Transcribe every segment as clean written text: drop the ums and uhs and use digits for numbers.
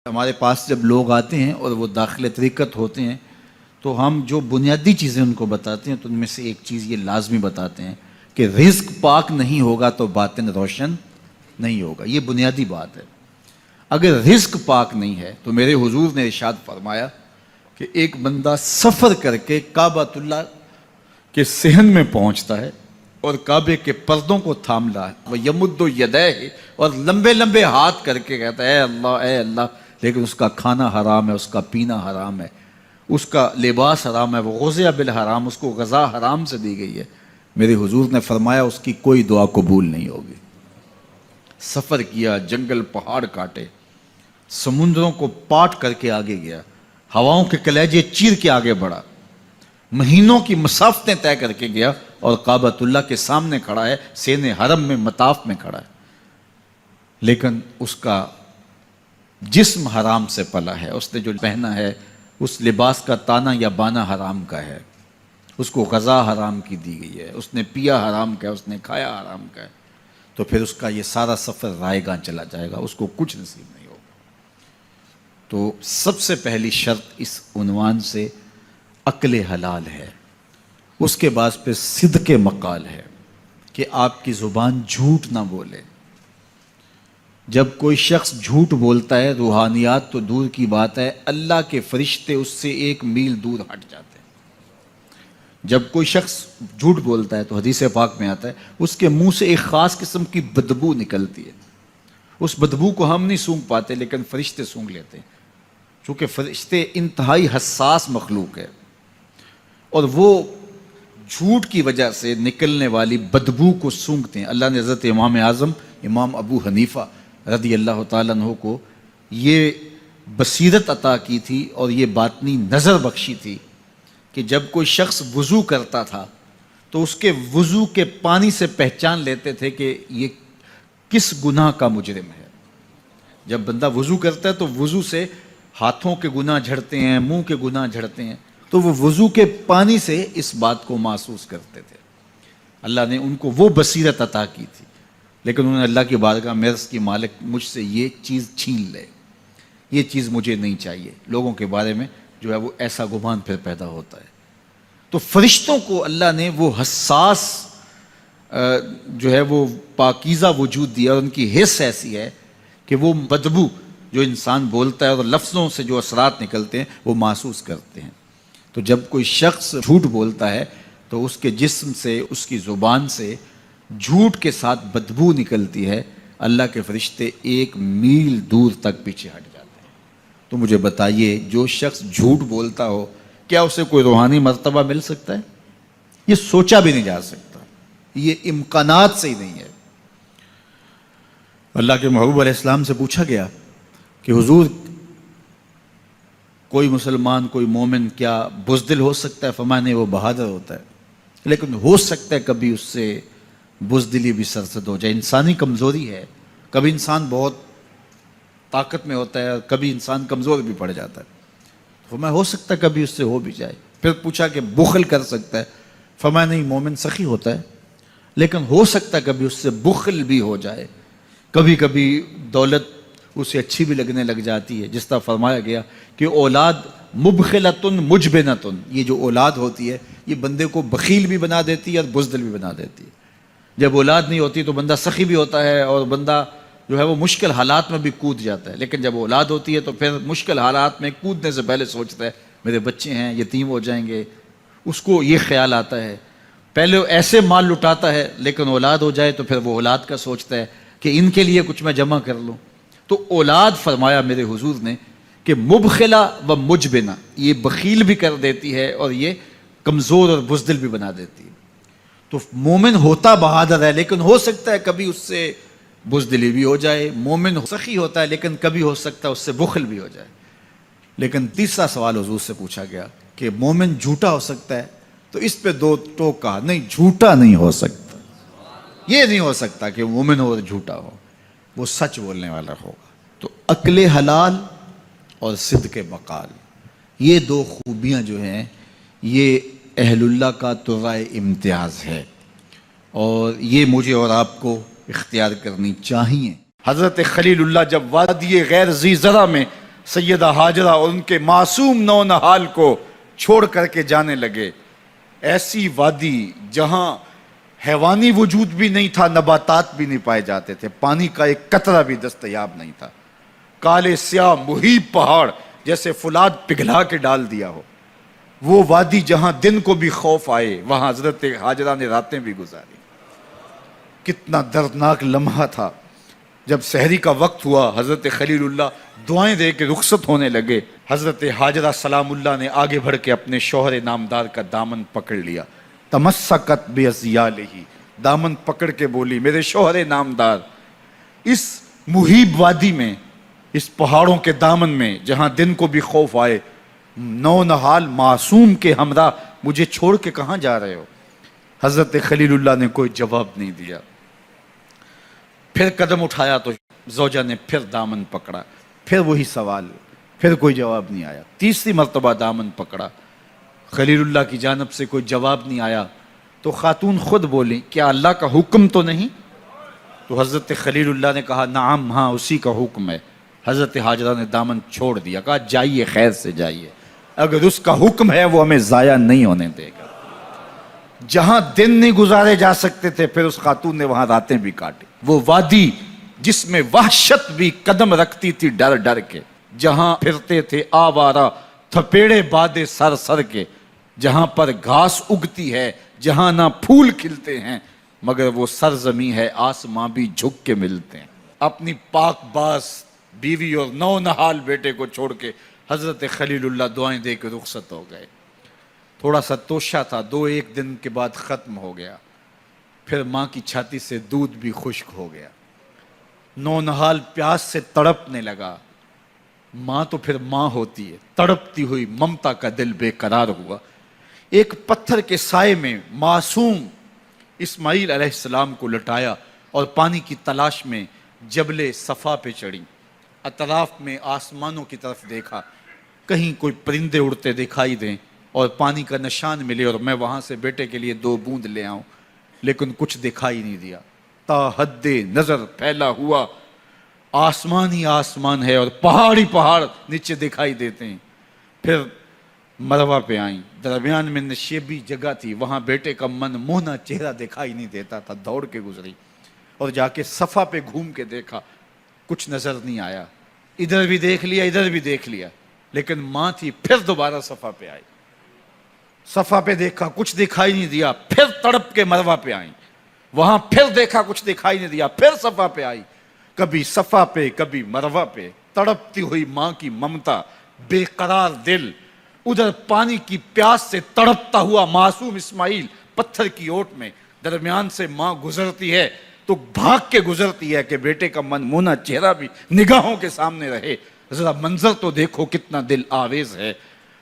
ہمارے پاس جب لوگ آتے ہیں اور وہ داخل طریقت ہوتے ہیں تو ہم جو بنیادی چیزیں ان کو بتاتے ہیں تو ان میں سے ایک چیز یہ لازمی بتاتے ہیں کہ رزق پاک نہیں ہوگا تو باطن روشن نہیں ہوگا. یہ بنیادی بات ہے. اگر رزق پاک نہیں ہے تو میرے حضور نے ارشاد فرمایا کہ ایک بندہ سفر کر کے کعبۃ اللہ کے صحن میں پہنچتا ہے اور کعبے کے پردوں کو تھام رہا ہے, وہ یمد یدیہ, اور لمبے لمبے ہاتھ کر کے کہتا ہے اے اللہ, لیکن اس کا کھانا حرام ہے, اس کا پینا حرام ہے, اس کا لباس حرام ہے, وہ غذا بالحرام, اس کو غذا حرام سے دی گئی ہے. میرے حضور نے فرمایا اس کی کوئی دعا قبول نہیں ہوگی. سفر کیا, جنگل پہاڑ کاٹے, سمندروں کو پاٹ کر کے آگے گیا, ہواؤں کے کلیجے چیر کے آگے بڑھا, مہینوں کی مسافتیں طے کر کے گیا اور کعبۃ اللہ کے سامنے کھڑا ہے, سین حرم میں مطاف میں کھڑا ہے, لیکن اس کا جسم حرام سے پلا ہے. اس نے جو پہنا ہے اس لباس کا تانا یا بانا حرام کا ہے, اس کو غذا حرام کی دی گئی ہے, اس نے پیا حرام کا ہے, اس نے کھایا حرام کا ہے, تو پھر اس کا یہ سارا سفر رائے گاں چلا جائے گا, اس کو کچھ نصیب نہیں ہوگا. تو سب سے پہلی شرط اس عنوان سے عقل حلال ہے. اس کے بعد پہ صدق مقال ہے کہ آپ کی زبان جھوٹ نہ بولے. جب کوئی شخص جھوٹ بولتا ہے, روحانیات تو دور کی بات ہے, اللہ کے فرشتے اس سے 1 میل دور ہٹ جاتے ہیں. جب کوئی شخص جھوٹ بولتا ہے تو حدیث پاک میں آتا ہے اس کے منہ سے ایک خاص قسم کی بدبو نکلتی ہے. اس بدبو کو ہم نہیں سونگھ پاتے لیکن فرشتے سونگھ لیتے ہیں, چونکہ فرشتے انتہائی حساس مخلوق ہے, اور وہ جھوٹ کی وجہ سے نکلنے والی بدبو کو سونگھتے ہیں. اللہ نے حضرت امام اعظم امام ابو حنیفہ رضی اللہ تعالیٰ عنہ کو یہ بصیرت عطا کی تھی اور یہ باطنی نظر بخشی تھی کہ جب کوئی شخص وضو کرتا تھا تو اس کے وضو کے پانی سے پہچان لیتے تھے کہ یہ کس گناہ کا مجرم ہے. جب بندہ وضو کرتا ہے تو وضو سے ہاتھوں کے گناہ جھڑتے ہیں, منہ کے گناہ جھڑتے ہیں, تو وہ وضو کے پانی سے اس بات کو محسوس کرتے تھے. اللہ نے ان کو وہ بصیرت عطا کی تھی, لیکن انہوں نے اللہ کی بارگاہ میں عرض کی مالک مجھ سے یہ چیز چھین لے, یہ چیز مجھے نہیں چاہیے. لوگوں کے بارے میں جو ہے وہ ایسا گمان پھر پیدا ہوتا ہے. تو فرشتوں کو اللہ نے وہ حساس جو ہے وہ پاکیزہ وجود دیا, اور ان کی حس ایسی ہے کہ وہ بدبو جو انسان بولتا ہے اور لفظوں سے جو اثرات نکلتے ہیں وہ محسوس کرتے ہیں. تو جب کوئی شخص جھوٹ بولتا ہے تو اس کے جسم سے, اس کی زبان سے جھوٹ کے ساتھ بدبو نکلتی ہے. اللہ کے فرشتے 1 میل دور تک پیچھے ہٹ جاتے ہیں. تو مجھے بتائیے, جو شخص جھوٹ بولتا ہو کیا اسے کوئی روحانی مرتبہ مل سکتا ہے؟ یہ سوچا بھی نہیں جا سکتا, یہ امکانات سے ہی نہیں ہے. اللہ کے محبوب علیہ السلام سے پوچھا گیا کہ حضور کوئی مسلمان, کوئی مومن کیا بزدل ہو سکتا ہے؟ فرمایا نہیں, وہ بہادر ہوتا ہے, لیکن ہو سکتا ہے کبھی اس سے بزدلی بھی سرزد ہو جائے. انسانی کمزوری ہے, کبھی انسان بہت طاقت میں ہوتا ہے اور کبھی انسان کمزور بھی پڑ جاتا ہے. فرمایا ہو سکتا ہے کبھی اس سے ہو بھی جائے. پھر پوچھا کہ بخل کر سکتا ہے؟ فرمایا نہیں, مومن سخی ہوتا ہے لیکن ہو سکتا ہے کبھی اس سے بخل بھی ہو جائے. کبھی کبھی دولت اسے اچھی بھی لگنے لگ جاتی ہے, جس طرح فرمایا گیا کہ اولاد مبخلتن مجبنتن, یہ جو اولاد ہوتی ہے یہ بندے کو بخیل بھی بنا دیتی ہے اور بزدل بھی بنا دیتی ہے. جب اولاد نہیں ہوتی تو بندہ سخی بھی ہوتا ہے اور بندہ جو ہے وہ مشکل حالات میں بھی کود جاتا ہے, لیکن جب اولاد ہوتی ہے تو پھر مشکل حالات میں کودنے سے پہلے سوچتا ہے میرے بچے ہیں یتیم ہو جائیں گے. اس کو یہ خیال آتا ہے, پہلے ایسے مال لٹاتا ہے لیکن اولاد ہو جائے تو پھر وہ اولاد کا سوچتا ہے کہ ان کے لیے کچھ میں جمع کر لوں. تو اولاد فرمایا میرے حضور نے کہ مبخلہ و مجبنہ, یہ بخیل بھی کر دیتی ہے اور یہ کمزور اور بزدل بھی بنا دیتی ہے. تو مومن ہوتا بہادر ہے لیکن ہو سکتا ہے کبھی اس سے بزدلی بھی ہو جائے. مومن سخی ہوتا ہے لیکن کبھی ہو سکتا ہے اس سے بخل بھی ہو جائے. لیکن تیسرا سوال حضور سے پوچھا گیا کہ مومن جھوٹا ہو سکتا ہے؟ تو اس پہ 2 ٹوک کہا, نہیں جھوٹا نہیں ہو سکتا. یہ نہیں ہو سکتا کہ مومن ہو اور جھوٹا ہو, وہ سچ بولنے والا ہوگا. تو عقل حلال اور صدق مقال, یہ 2 خوبیاں جو ہیں یہ اہل اللہ کا طرائے امتیاز ہے, اور یہ مجھے اور آپ کو اختیار کرنی چاہیے. حضرت خلیل اللہ جب وادی غیر ذی زرع میں سیدہ ہاجرہ اور ان کے معصوم نونہال کو چھوڑ کر کے جانے لگے۔ ایسی وادی جہاں حیوانی وجود بھی نہیں تھا، نباتات بھی نہیں پائے جاتے تھے، پانی کا ایک قطرہ بھی دستیاب نہیں تھا، کالے سیاہ محیط پہاڑ جیسے فولاد پگھلا کے ڈال دیا ہو، وہ وادی جہاں دن کو بھی خوف آئے، وہاں حضرت ہاجرہ نے راتیں بھی گزاری۔ کتنا دردناک لمحہ تھا جب سحری کا وقت ہوا، حضرت خلیل اللہ دعائیں دے کے رخصت ہونے لگے، حضرت ہاجرہ سلام اللہ نے آگے بڑھ کے اپنے شوہر نامدار کا دامن پکڑ لیا، تمسکت بیضیالہ، دامن پکڑ کے بولی میرے شوہر نامدار، اس محیب وادی میں، اس پہاڑوں کے دامن میں جہاں دن کو بھی خوف آئے، نونہال معصوم کے ہمراہ مجھے چھوڑ کے کہاں جا رہے ہو؟ حضرت خلیل اللہ نے کوئی جواب نہیں دیا۔ پھر قدم اٹھایا تو زوجہ نے پھر دامن پکڑا، پھر وہی سوال، پھر کوئی جواب نہیں آیا۔ تیسری مرتبہ دامن پکڑا، خلیل اللہ کی جانب سے کوئی جواب نہیں آیا، تو خاتون خود بولی کیا اللہ کا حکم تو نہیں؟ تو حضرت خلیل اللہ نے کہا نعم، ہاں اسی کا حکم ہے۔ حضرت ہاجرہ نے دامن چھوڑ دیا، کہا جائیے، خیر سے جائیے، اگر اس کا حکم ہے وہ ہمیں ضائع نہیں ہونے دے گا۔ جہاں دن نہیں گزارے جا سکتے تھے، پھر اس خاتون نے وہاں راتیں بھی کاٹی۔ وہ وادی جس میں وحشت بھی قدم رکھتی تھی ڈر ڈر کے، جہاں پھرتے تھے آوارہ تھپیڑے بادے سر سر کے، جہاں پر گھاس اگتی ہے، جہاں نہ پھول کھلتے ہیں، مگر وہ سرزمین ہے آسماں بھی جھک کے ملتے ہیں۔ اپنی پاک باز بیوی اور نونہال بیٹے کو چھوڑ کے حضرت خلیل اللہ دعائیں دے کے رخصت ہو گئے۔ تھوڑا سا توشہ تھا، 2-1 دن کے بعد ختم ہو گیا۔ پھر ماں کی چھاتی سے دودھ بھی خشک ہو گیا، نونہال پیاس سے تڑپنے لگا۔ ماں تو پھر ماں ہوتی ہے، تڑپتی ہوئی ممتا کا دل بے قرار ہوا۔ ایک پتھر کے سائے میں معصوم اسماعیل علیہ السلام کو لٹایا اور پانی کی تلاش میں جبل صفا پہ چڑھی۔ اطراف میں آسمانوں کی طرف دیکھا، کہیں کوئی پرندے اڑتے دکھائی دیں اور پانی کا نشان ملے اور میں وہاں سے بیٹے کے لیے 2 بوند لے آؤں، لیکن کچھ دکھائی نہیں دیا۔ تا حد نظر پھیلا ہوا آسمان ہی آسمان ہے اور پہاڑ ہی پہاڑ نیچے دکھائی دیتے ہیں۔ پھر مروہ پہ آئیں، درمیان میں نشیبی جگہ تھی، وہاں بیٹے کا من موہنا چہرہ دکھائی نہیں دیتا تھا، دوڑ کے گزری اور جا کے صفا پہ گھوم کے دیکھا، کچھ نظر نہیں آیا۔ ادھر بھی دیکھ لیا، ادھر بھی دیکھ لیا، لیکن ماں تھی۔ پھر دوبارہ صفا پہ آئی، صفا پہ دیکھا، کچھ دکھائی نہیں دیا۔ پھر تڑپ کے مروہ پہ آئیں، وہاں پھر دیکھا، کچھ دکھائی نہیں دیا۔ پھر صفا پہ آئی، کبھی صفا پہ کبھی مروہ پہ، تڑپتی ہوئی ماں کی ممتا، بے قرار دل، ادھر پانی کی پیاس سے تڑپتا ہوا معصوم اسماعیل پتھر کی اوٹ میں، درمیان سے ماں گزرتی ہے تو بھاگ کے گزرتی ہے کہ بیٹے کا من مونا چہرہ بھی نگاہوں کے سامنے رہے۔ ذرا منظر تو دیکھو کتنا دل آویز ہے۔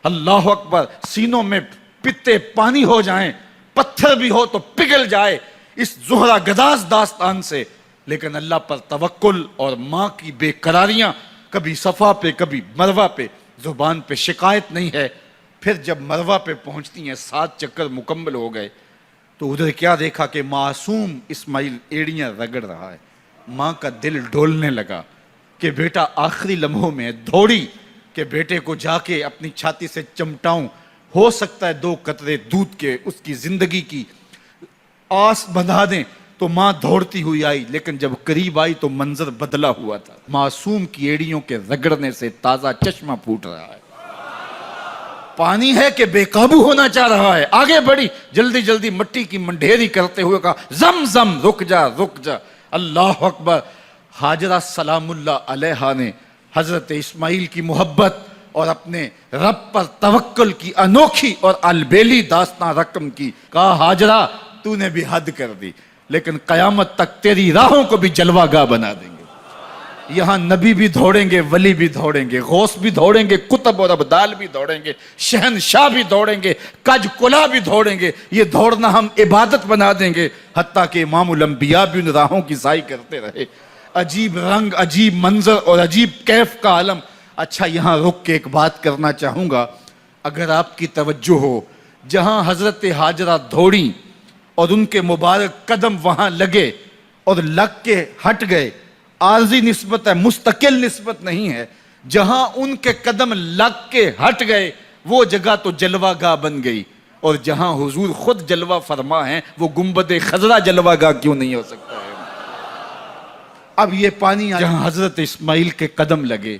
اللہ اکبر، سینوں میں پتے پانی ہو جائیں، پتھر بھی ہو تو پگھل جائے اس زہرہ گداز داستان سے، لیکن اللہ پر توکل اور ماں کی بے قراریاں، کبھی صفا پہ کبھی مروہ پہ، زبان پہ شکایت نہیں ہے۔ پھر جب مروہ پہ پہنچتی ہیں، 7 چکر مکمل ہو گئے، تو ادھر کیا دیکھا کہ معصوم اسماعیل ایڑیاں رگڑ رہا ہے۔ ماں کا دل ڈولنے لگا کہ بیٹا آخری لمحوں میں دوڑی کہ بیٹے کو جا کے اپنی چھاتی سے چمٹاؤں، ہو سکتا ہے 2 قطرے دودھ کے اس کی زندگی کی آس بندھا دیں۔ تو ماں دوڑتی ہوئی آئی، لیکن جب قریب آئی تو منظر بدلا ہوا تھا۔ معصوم کی ایڑیوں کے رگڑنے سے تازہ چشمہ پھوٹ رہا ہے، پانی ہے کہ بے قابو ہونا چاہ رہا ہے۔ آگے بڑھی، جلدی جلدی مٹی کی منڈھیری کرتے ہوئے کہا زم زم، رک جا رک جا۔ اللہ اکبر۔ ہاجرہ سلام اللہ علیہا نے حضرت اسماعیل کی محبت اور اپنے رب پر توکل کی انوکھی اور البیلی داستان رقم کی۔ کہا ہاجرہ تو نے بھی حد کر دی، لیکن قیامت تک تیری راہوں کو بھی جلوہ گاہ بنا دیں گے۔ یہاں نبی بھی دوڑیں گے، ولی بھی دوڑیں گے، غوث بھی دوڑیں گے، کتب اور ابدال بھی دوڑیں گے، شہنشاہ بھی دوڑیں گے، کج کلا بھی دوڑیں گے۔ یہ دوڑنا ہم عبادت بنا دیں گے، حتیٰ کہ امام الانبیاء بھی ان راہوں کی سائی کرتے رہے۔ عجیب رنگ، عجیب منظر اور عجیب کیف کا عالم۔ اچھا، یہاں رک کے ایک بات کرنا چاہوں گا، اگر آپ کی توجہ ہو، جہاں حضرت ہاجرہ دوڑیں اور ان کے مبارک قدم وہاں لگے اور لگ کے ہٹ گئے، عارضی نسبت ہے، مستقل نسبت نہیں ہے۔ جہاں ان کے قدم لگ کے ہٹ گئے وہ جگہ تو جلوہ گاہ بن گئی، اور جہاں حضور خود جلوہ فرما ہیں وہ گنبد خضرا جلوہ گاہ کیوں نہیں ہو سکتا ہے؟ اب یہ پانی جہاں حضرت اسماعیل کے قدم لگے،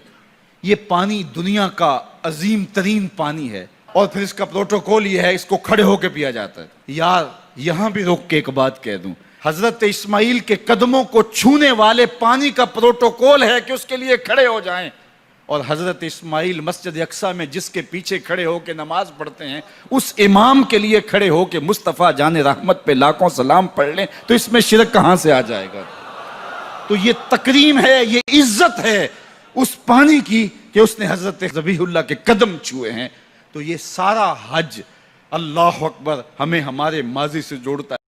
یہ پانی دنیا کا عظیم ترین پانی ہے، اور پھر اس کا پروٹوکول یہ ہے، اس کو کھڑے ہو کے پیا جاتا ہے۔ یار یہاں بھی رک کے ایک بات کہہ دوں، حضرت اسماعیل کے قدموں کو چھونے والے پانی کا پروٹوکول ہے کہ اس کے لیے کھڑے ہو جائیں، اور حضرت اسماعیل مسجد اقصیٰ میں جس کے پیچھے کھڑے ہو کے نماز پڑھتے ہیں اس امام کے لیے کھڑے ہو کے مصطفیٰ جان رحمت پہ لاکھوں سلام پڑھ لیں تو اس میں شرک کہاں سے آ جائے گا؟ تو یہ تکریم ہے، یہ عزت ہے اس پانی کی کہ اس نے حضرت ذبیح اللہ کے قدم چھوئے ہیں۔ تو یہ سارا حج، اللہ اکبر، ہمیں ہمارے ماضی سے جوڑتا ہے۔